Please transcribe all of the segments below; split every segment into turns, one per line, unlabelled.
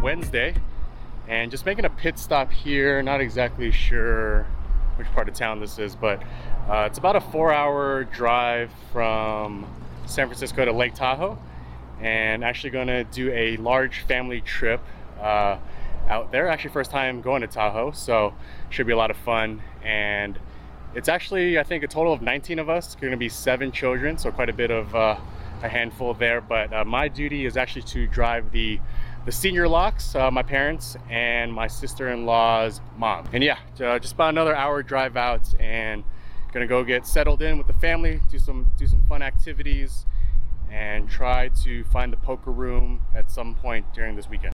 Wednesday, and just making a pit stop here. Not exactly sure which part of town this is, but it's about a 4-hour drive from San Francisco to Lake Tahoe, and actually going to do a large family trip out there. Actually first time going to Tahoe, so should be a lot of fun. And it's actually, I think, a total of 19 of us. It's going to be 7 children, so quite a bit of a handful there. But my duty is actually to drive the senior locks, my parents and my sister-in-law's mom. And yeah, just about another hour drive out, and gonna go get settled in with the family, do some fun activities, and try to find the poker room at some point during this weekend.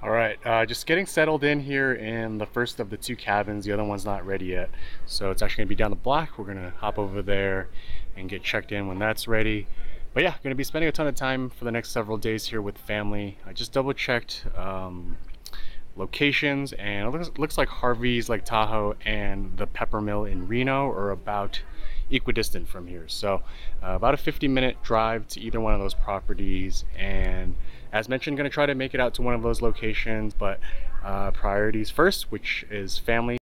All right, just getting settled in here in the first of the 2 cabins. The other one's not ready yet, so it's actually gonna be down the block. We're gonna hop over there and get checked in when that's ready. But yeah, gonna be spending a ton of time for the next several days here with family. I just double checked locations, and it looks like Harveys Lake Tahoe and the Pepper Mill in Reno are about equidistant from here. So about a 50-minute drive to either one of those properties. And as mentioned, going to try to make it out to one of those locations, but priorities first, which is family.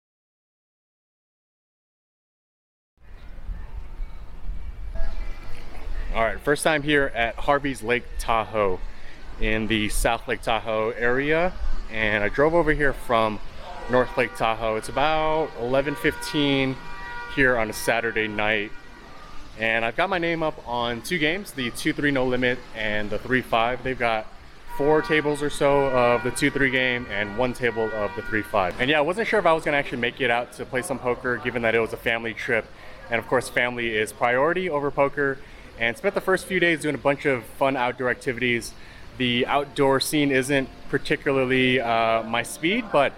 All right, first time here at Harveys Lake Tahoe in the South Lake Tahoe area, and I drove over here from North Lake Tahoe. It's about 11:15 here on a Saturday night, and I've got my name up on 2 games, the 2-3 no limit and the 3-5. They've got 4 tables or so of the 2-3 game and 1 table of the 3-5. And yeah, I wasn't sure if I was gonna actually make it out to play some poker, given that it was a family trip, and of course family is priority over poker. And spent the first few days doing a bunch of fun outdoor activities. The outdoor scene isn't particularly my speed, but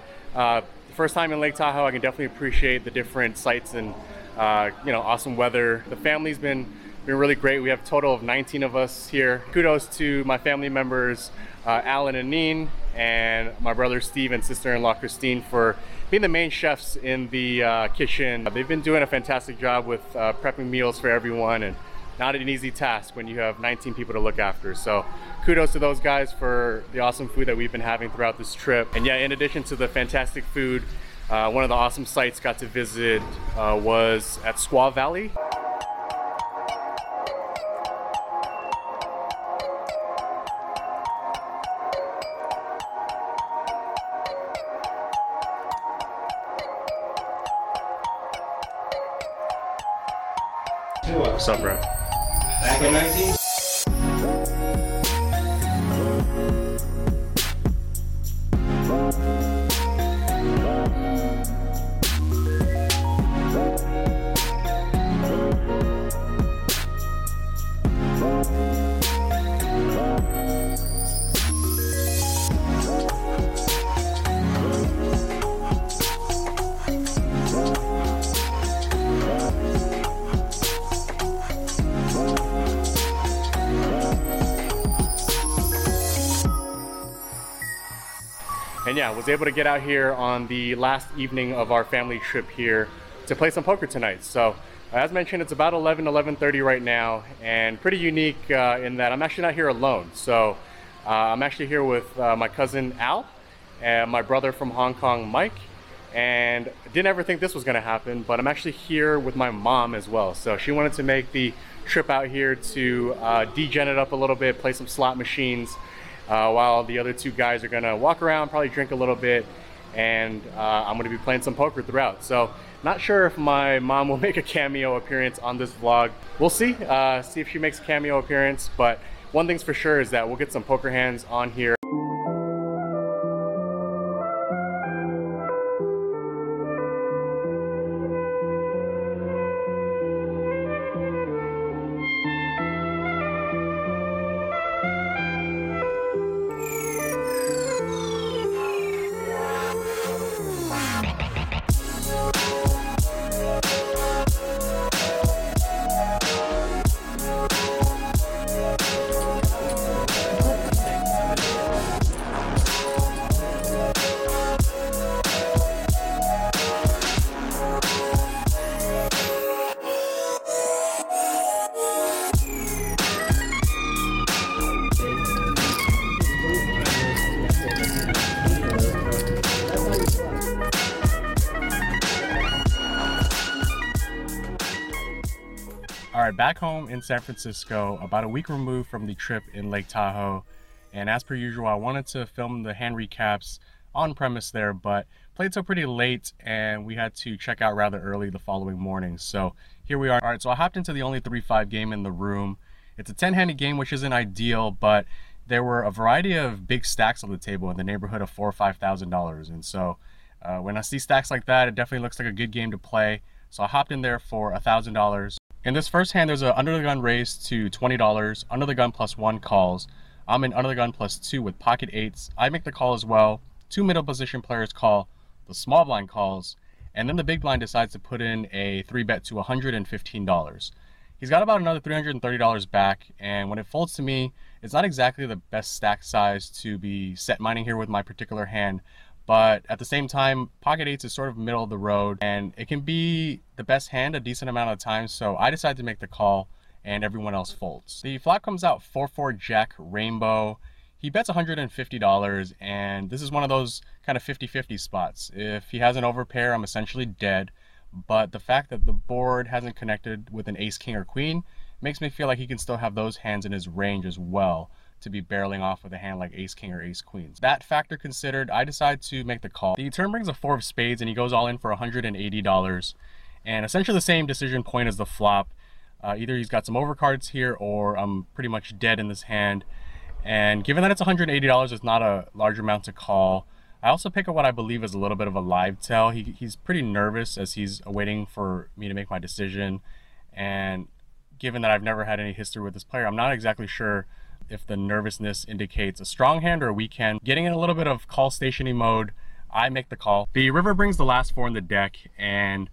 first time in Lake Tahoe, I can definitely appreciate the different sights and awesome weather. The family's been really great. We have a total of 19 of us here. Kudos to my family members, Alan and Neen, and my brother Steve and sister-in-law Christine for being the main chefs in the kitchen. They've been doing a fantastic job with prepping meals for everyone, and not an easy task when you have 19 people to look after. So kudos to those guys for the awesome food that we've been having throughout this trip. And yeah, in addition to the fantastic food, one of the awesome sites got to visit was at Squaw Valley. What's up, bro?
Back in 19?
And yeah, was able to get out here on the last evening of our family trip here to play some poker tonight. So as mentioned, it's about 11:30 right now, and pretty unique in that I'm actually not here alone. So I'm actually here with my cousin Al and my brother from Hong Kong, Mike. And didn't ever think this was gonna happen, but I'm actually here with my mom as well. So she wanted to make the trip out here to degen it up a little bit, play some slot machines, while the other 2 guys are gonna walk around, probably drink a little bit, and I'm gonna be playing some poker throughout. So not sure if my mom will make a cameo appearance on this vlog. We'll see if she makes a cameo appearance, but one thing's for sure is that we'll get some poker hands on here. All right, back home in San Francisco, about a week removed from the trip in Lake Tahoe. And as per usual, I wanted to film the hand recaps on premise there, but played till pretty late and we had to check out rather early the following morning. So here we are. All right, so I hopped into the only 3-5 game in the room. It's a 10-handed game, which isn't ideal, but there were a variety of big stacks on the table in the neighborhood of $4,000 or $5,000. And so when I see stacks like that, it definitely looks like a good game to play. So I hopped in there for $1,000. In this first hand, there's an under the gun raise to $20, under the gun +1 calls. I'm in under the gun +2 with pocket eights. I make the call as well. Two middle position players call, the small blind calls, and then the big blind decides to put in a 3-bet to $115. He's got about another $330 back, and when it folds to me, it's not exactly the best stack size to be set mining here with my particular hand, but at the same time, pocket eights is sort of middle of the road, and it can be the best hand a decent amount of times, so I decided to make the call, and everyone else folds. The flop comes out 4-4 jack rainbow. He bets $150, and this is one of those kind of 50-50 spots. If he has an overpair, I'm essentially dead, but the fact that the board hasn't connected with an ace, king, or queen makes me feel like he can still have those hands in his range as well to be barreling off with a hand like ace, king, or ace, queens. That factor considered, I decide to make the call. The turn brings a 4 of spades, and he goes all in for $180, and essentially the same decision point as the flop. Either he's got some overcards here, or I'm pretty much dead in this hand. And given that it's $180, it's not a large amount to call. I also pick up what I believe is a little bit of a live tell. He's pretty nervous as he's waiting for me to make my decision. And given that I've never had any history with this player, I'm not exactly sure if the nervousness indicates a strong hand or a weak hand. Getting in a little bit of call stationing mode, I make the call. The river brings the last 4 in the deck, and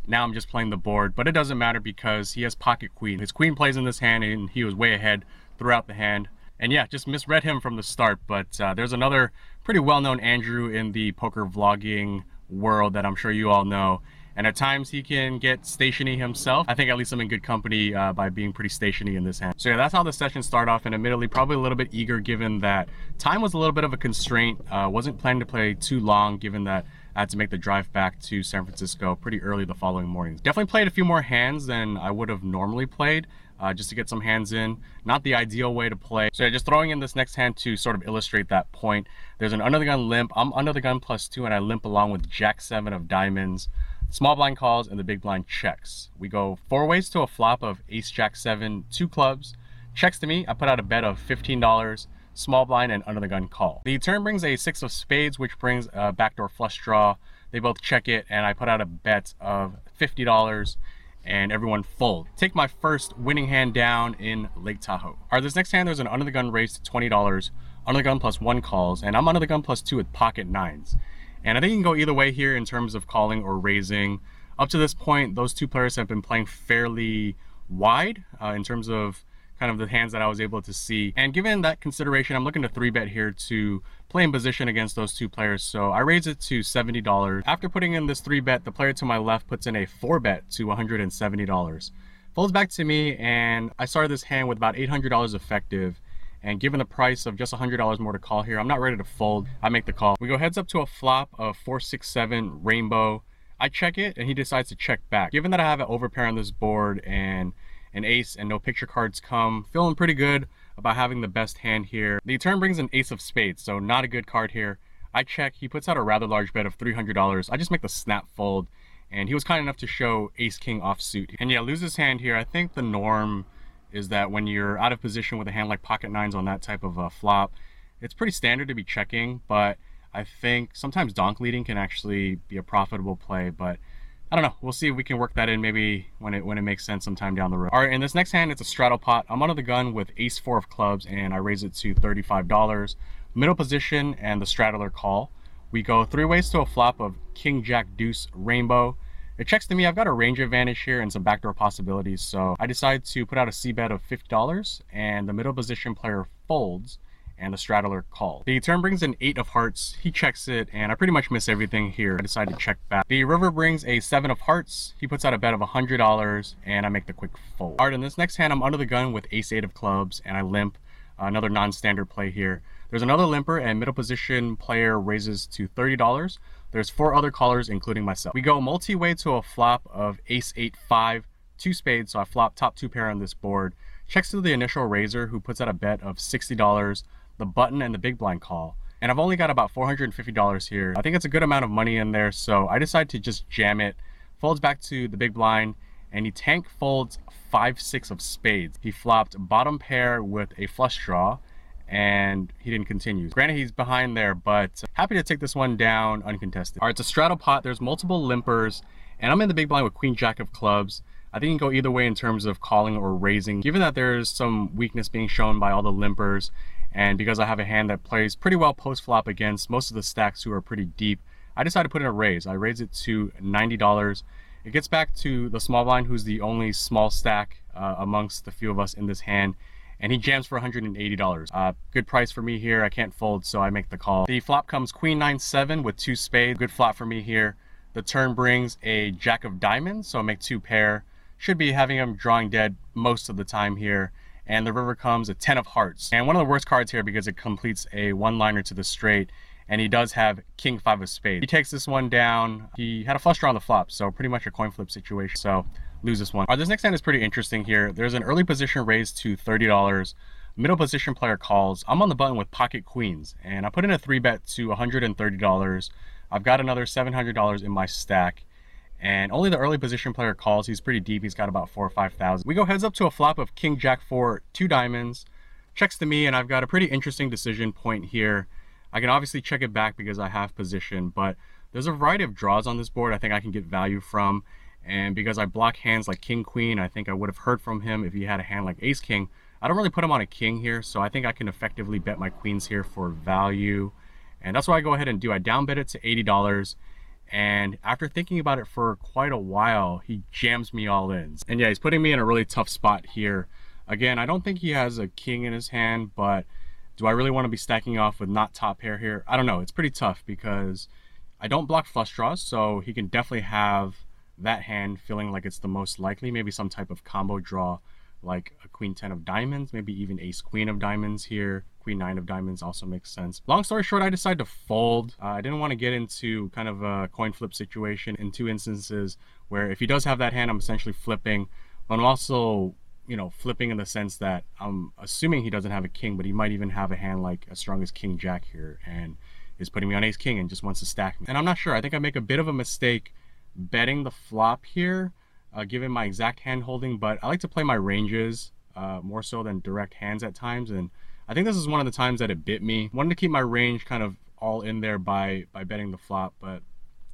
now I'm just playing the board, but it doesn't matter because he has pocket queen. His queen plays in this hand, and he was way ahead throughout the hand. And yeah, just misread him from the start, but there's another pretty well-known Andrew in the poker vlogging world that I'm sure you all know. And at times he can get stationy himself. I think at least I'm in good company by being pretty stationy in this hand. So yeah, that's how the session started off, and admittedly probably a little bit eager given that time was a little bit of a constraint. Wasn't planning to play too long given that I had to make the drive back to San Francisco pretty early the following morning. Definitely played a few more hands than I would have normally played. Just to get some hands in. Not the ideal way to play. So yeah, just throwing in this next hand to sort of illustrate that point. There's an under the gun limp. I'm under the gun +2, and I limp along with jack 7 of diamonds. Small blind calls and the big blind checks. We go 4 ways to a flop of ace, jack 7, 2 clubs. Checks to me, I put out a bet of $15. Small blind and under the gun call. The turn brings a 6 of spades, which brings a backdoor flush draw. They both check it, and I put out a bet of $50. And everyone fold. Take my first winning hand down in Lake Tahoe. All right, this next hand, there's an under the gun raise to $20, under the gun +1 calls, and I'm under the gun +2 with pocket nines. And I think you can go either way here in terms of calling or raising. Up to this point, those two players have been playing fairly wide in terms of kind of the hands that I was able to see. And given that consideration, I'm looking to 3-bet here to play in position against those two players. So I raise it to $70. After putting in this 3-bet, the player to my left puts in a 4-bet to $170. Folds back to me, and I started this hand with about $800 effective. And given the price of just $100 more to call here, I'm not ready to fold. I make the call. We go heads up to a flop of 4-6-7 rainbow. I check it, and he decides to check back. Given that I have an overpair on this board and an ace and no picture cards come, feeling pretty good about having the best hand here. The turn brings an ace of spades, so not a good card here. I check, he puts out a rather large bet of $300. I just make the snap fold, and he was kind enough to show ace king offsuit. And yeah, loses hand here. I think the norm is that when you're out of position with a hand like pocket nines on that type of a flop, it's pretty standard to be checking, but I think sometimes donk leading can actually be a profitable play, but I don't know. We'll see if we can work that in maybe when it makes sense sometime down the road. All right, in this next hand, it's a straddle pot. I'm under the gun with ace 4 of clubs, and I raise it to $35. Middle position and the straddler call. We go 3 ways to a flop of king, jack, deuce, rainbow. It checks to me. I've got a range advantage here and some backdoor possibilities, so I decide to put out a C bet of $50, and the middle position player folds, and the straddler call. The turn brings an 8 of hearts. He checks it, and I pretty much miss everything here. I decide to check back. The river brings a 7 of hearts. He puts out a bet of $100, and I make the quick fold. All right, in this next hand, I'm under the gun with ace 8 of clubs, and I limp. Another non-standard play here. There's another limper, and middle position player raises to $30. There's 4 other callers, including myself. We go multi-way to a flop of ace 8 5 two spades, so I flop top two pair on this board. Checks to the initial raiser, who puts out a bet of $60, the button, and the big blind call. And I've only got about $450 here. I think it's a good amount of money in there, so I decide to just jam it. Folds back to the big blind, and he tank folds 5-6 of spades. He flopped bottom pair with a flush draw, and he didn't continue. Granted, he's behind there, but happy to take this one down uncontested. All right, it's a straddle pot. There's multiple limpers, and I'm in the big blind with queen jack of clubs. I think you can go either way in terms of calling or raising. Given that there's some weakness being shown by all the limpers, and because I have a hand that plays pretty well post-flop against most of the stacks who are pretty deep, I decided to put in a raise. I raised it to $90. It gets back to the small blind, who's the only small stack amongst the few of us in this hand, and he jams for $180. Good price for me here. I can't fold, so I make the call. The flop comes queen 9-7 with two spades. Good flop for me here. The turn brings a jack of diamonds, so I make two pair. Should be having him drawing dead most of the time here. And the river comes a 10 of hearts. And one of the worst cards here because it completes a one-liner to the straight, and he does have king 5 of spades. He takes this one down. He had a flush draw on the flop, so pretty much a coin flip situation. So lose this one. All right, this next hand is pretty interesting here. There's an early position raised to $30. Middle position player calls. I'm on the button with pocket queens, and I put in a 3-bet to $130. I've got another $700 in my stack. And only the early position player calls. He's pretty deep. He's got about 4,000 or 5,000. We go heads up to a flop of king jack 4, 2 diamonds. Checks to me, and I've got a pretty interesting decision point here. I can obviously check it back because I have position, but there's a variety of draws on this board I think I can get value from. And because I block hands like king queen, I think I would have heard from him if he had a hand like ace king. I don't really put him on a king here, so I think I can effectively bet my queens here for value. And that's what I go ahead and do. I down bet it to $80. And after thinking about it for quite a while, he jams me all in. And yeah, he's putting me in a really tough spot here. Again, I don't think he has a king in his hand, but do I really want to be stacking off with not top pair here? I don't know. It's pretty tough because I don't block flush draws, so he can definitely have that hand feeling like it's the most likely. Maybe some type of combo draw like a queen 10 of diamonds, maybe even ace queen of diamonds here. Queen 9 of diamonds also makes sense. Long story short, I decided to fold. I didn't want to get into kind of a coin flip situation in two instances where if he does have that hand, I'm essentially flipping. But I'm also, you know, flipping in the sense that I'm assuming he doesn't have a king, but he might even have a hand like as strong as king jack here and is putting me on ace king and just wants to stack me. And I'm not sure. I think I make a bit of a mistake betting the flop here, given my exact hand holding, but I like to play my ranges more so than direct hands at times. And I think this is one of the times that it bit me. Wanted to keep my range kind of all in there by betting the flop, but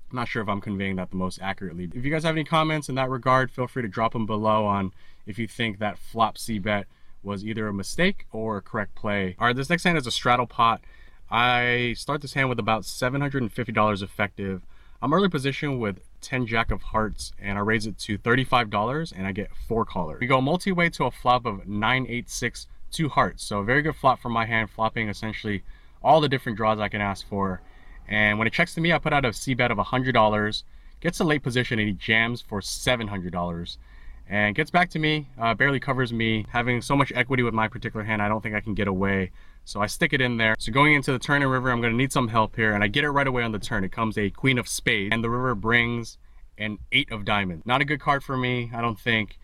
I'm not sure if I'm conveying that the most accurately. If you guys have any comments in that regard, feel free to drop them below on if you think that flop C bet was either a mistake or a correct play. All right, this next hand is a straddle pot. I start this hand with about $750 effective. I'm early position with 10 jack of hearts, and I raise it to $35 and I get 4 callers. We go multi-way to a flop of 9-8-6, 2 hearts. So a very good flop from my hand, flopping essentially all the different draws I can ask for. And when it checks to me, I put out a C bet of $100, gets a late position, and he jams for $700. And gets back to me, barely covers me. Having so much equity with my particular hand, I don't think I can get away. So I stick it in there. So going into the turn and river, I'm gonna need some help here, and I get it right away on the turn. It comes a queen of spades, and the river brings an 8 of diamonds. Not a good card for me, I don't think.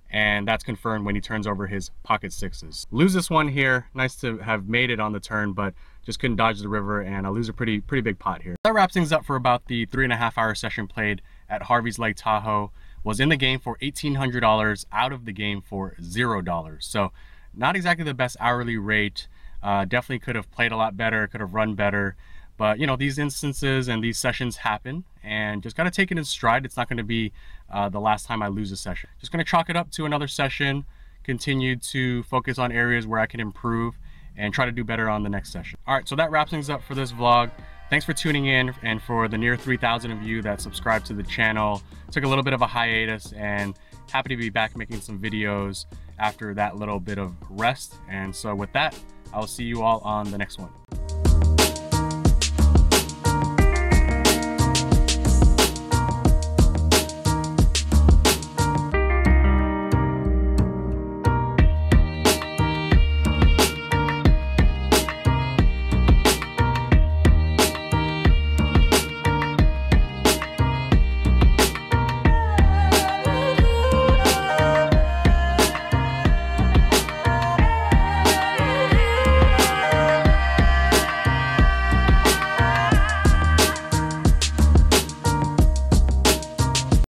And that's confirmed when he turns over his pocket sixes. Lose this one here. Nice to have made it on the turn, but just couldn't dodge the river, and I lose a pretty big pot here. That wraps things up for about the 3.5-hour session played at Harveys Lake Tahoe. Was in the game for $1,800, out of the game for $0. So not exactly the best hourly rate. Definitely could have played a lot better, could have run better. But you know, these instances and these sessions happen, and just got to take it in stride. It's not going to be the last time I lose a session. Just going to chalk it up to another session, continue to focus on areas where I can improve and try to do better on the next session. All right, so that wraps things up for this vlog. Thanks for tuning in, and for the near 3,000 of you that subscribed to the channel. Took a little bit of a hiatus, and happy to be back making some videos after that little bit of rest. And so with that, I'll see you all on the next one.